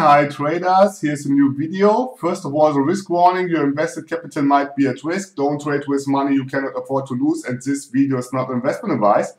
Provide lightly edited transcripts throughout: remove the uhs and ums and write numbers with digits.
hi traders, here's a new video. First of all, the risk warning, your invested capital might be at risk. Don't trade with money you cannot afford to lose, and this video is not investment advice.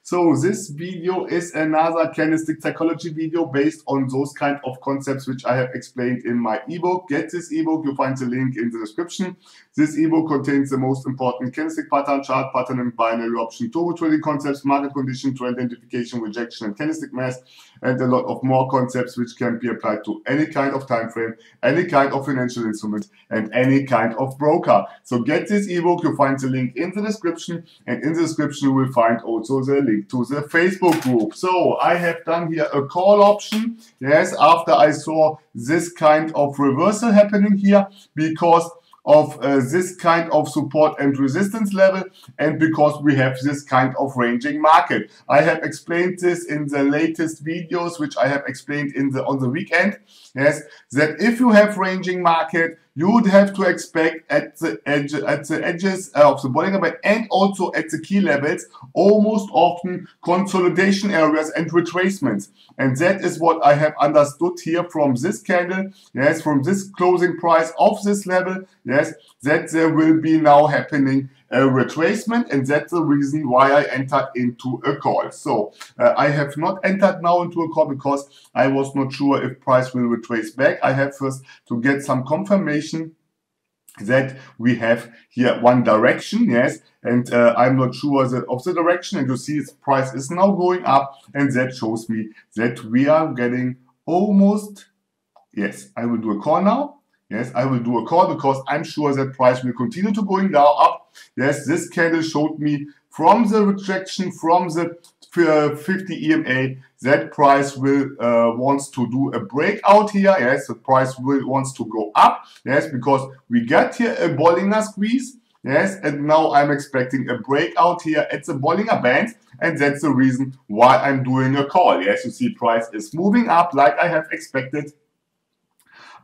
So this video is another candlestick psychology video based on those kind of concepts which I have explained in my ebook. Get this ebook, you'll find the link in the description. This ebook contains the most important candlestick pattern, chart pattern and binary option, turbo trading concepts, market condition, trend identification, rejection and candlestick math, and a lot of more concepts which can be applied to any kind of time frame, any kind of financial instrument and any kind of broker. So get this ebook, you'll find the link in the description, and in the description you will find also the link to the Facebook group. So I have done here a call option, yes, after I saw this kind of reversal happening here because of this kind of support and resistance level, and because we have this kind of ranging market. I have explained this in the latest videos, which I have explained on the weekend, yes, that if you have ranging market, you would have to expect at the edges of the Bollinger Band and also at the key levels almost often consolidation areas and retracements. And that is what I have understood here from this candle, yes, from this closing price of this level, yes, that there will be now happening a retracement, and that's the reason why I entered into a call. So I have not entered now into a call because I was not sure if price will retrace back. I have first to get some confirmation that we have here one direction, yes, and I'm not sure of the direction, and you see its price is now going up, and that shows me that we are getting almost, yes, I will do a call now. Yes, I will do a call because I'm sure that price will continue to going down up. Yes, this candle showed me from the rejection from the 50 EMA that price will wants to do a breakout here. Yes, the price will wants to go up. Yes, because we got here a Bollinger squeeze. Yes, and now I'm expecting a breakout here at the Bollinger Band, and that's the reason why I'm doing a call. Yes, you see price is moving up like I have expected.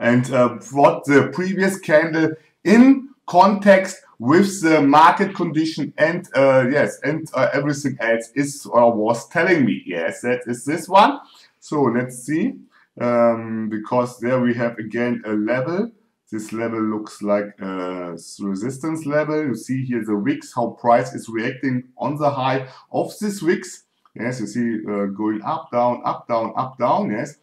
And what the previous candle in context with the market condition and everything else is was telling me. Yes, that is this one. So let's see, because there we have again a level. This level looks like a resistance level. You see here the wicks, how price is reacting on the high of this wicks. Yes, you see going up, down, up, down, up, down. Yes,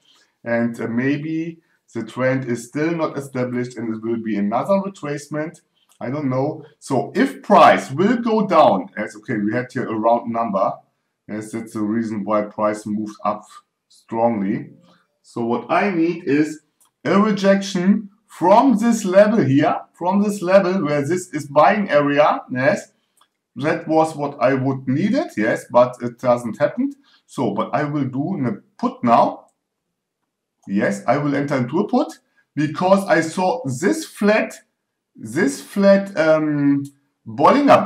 and maybe the trend is still not established and it will be another retracement. I don't know. So if price will go down, as okay, we had here a round number. Yes, that's the reason why price moved up strongly. So what I need is a rejection from this level here, from this level where this is buying area. Yes, that was what I would need it. Yes, but it hasn't happened. So, but I will do a put now. Yes, I will enter into a put because I saw this flat Bollinger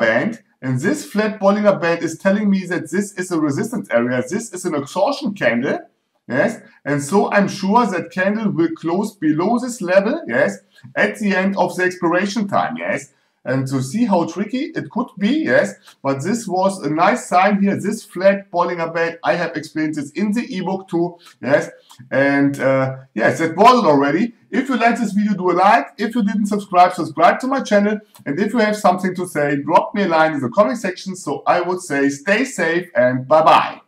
Band, and this flat Bollinger Band is telling me that this is a resistance area. This is an exhaustion candle. Yes, and so I'm sure that candle will close below this level. Yes, at the end of the expiration time. Yes. And to see how tricky it could be, yes, but this was a nice sign here, this flat Bollinger Band. I have explained this in the ebook too, yes, and yes, that was it already. If you like this video, do a like. If you didn't subscribe, subscribe to my channel, and if you have something to say, drop me a line in the comment section. So I would say stay safe and bye-bye.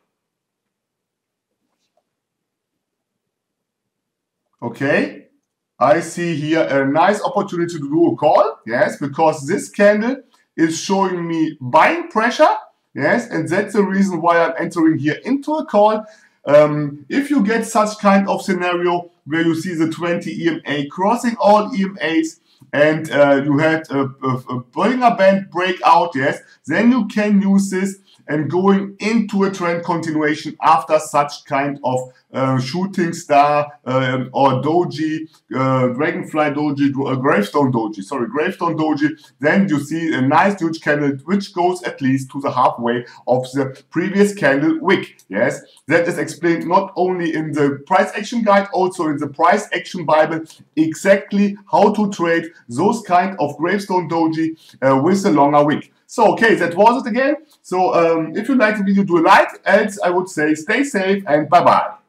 Okay. I see here a nice opportunity to do a call, yes, because this candle is showing me buying pressure, yes, and that's the reason why I'm entering here into a call. If you get such kind of scenario where you see the 20 EMA crossing all EMAs and you had a Bollinger Band breakout, yes, then you can use this and going into a trend continuation after such kind of shooting star or doji, dragonfly doji, gravestone doji, then you see a nice huge candle which goes at least to the halfway of the previous candle wick. Yes, that is explained not only in the price action guide, also in the price action Bible, exactly how to trade those kind of gravestone doji with a longer wick. So, okay, that was it again. So, if you liked the video, do a like, else I would say stay safe and bye-bye.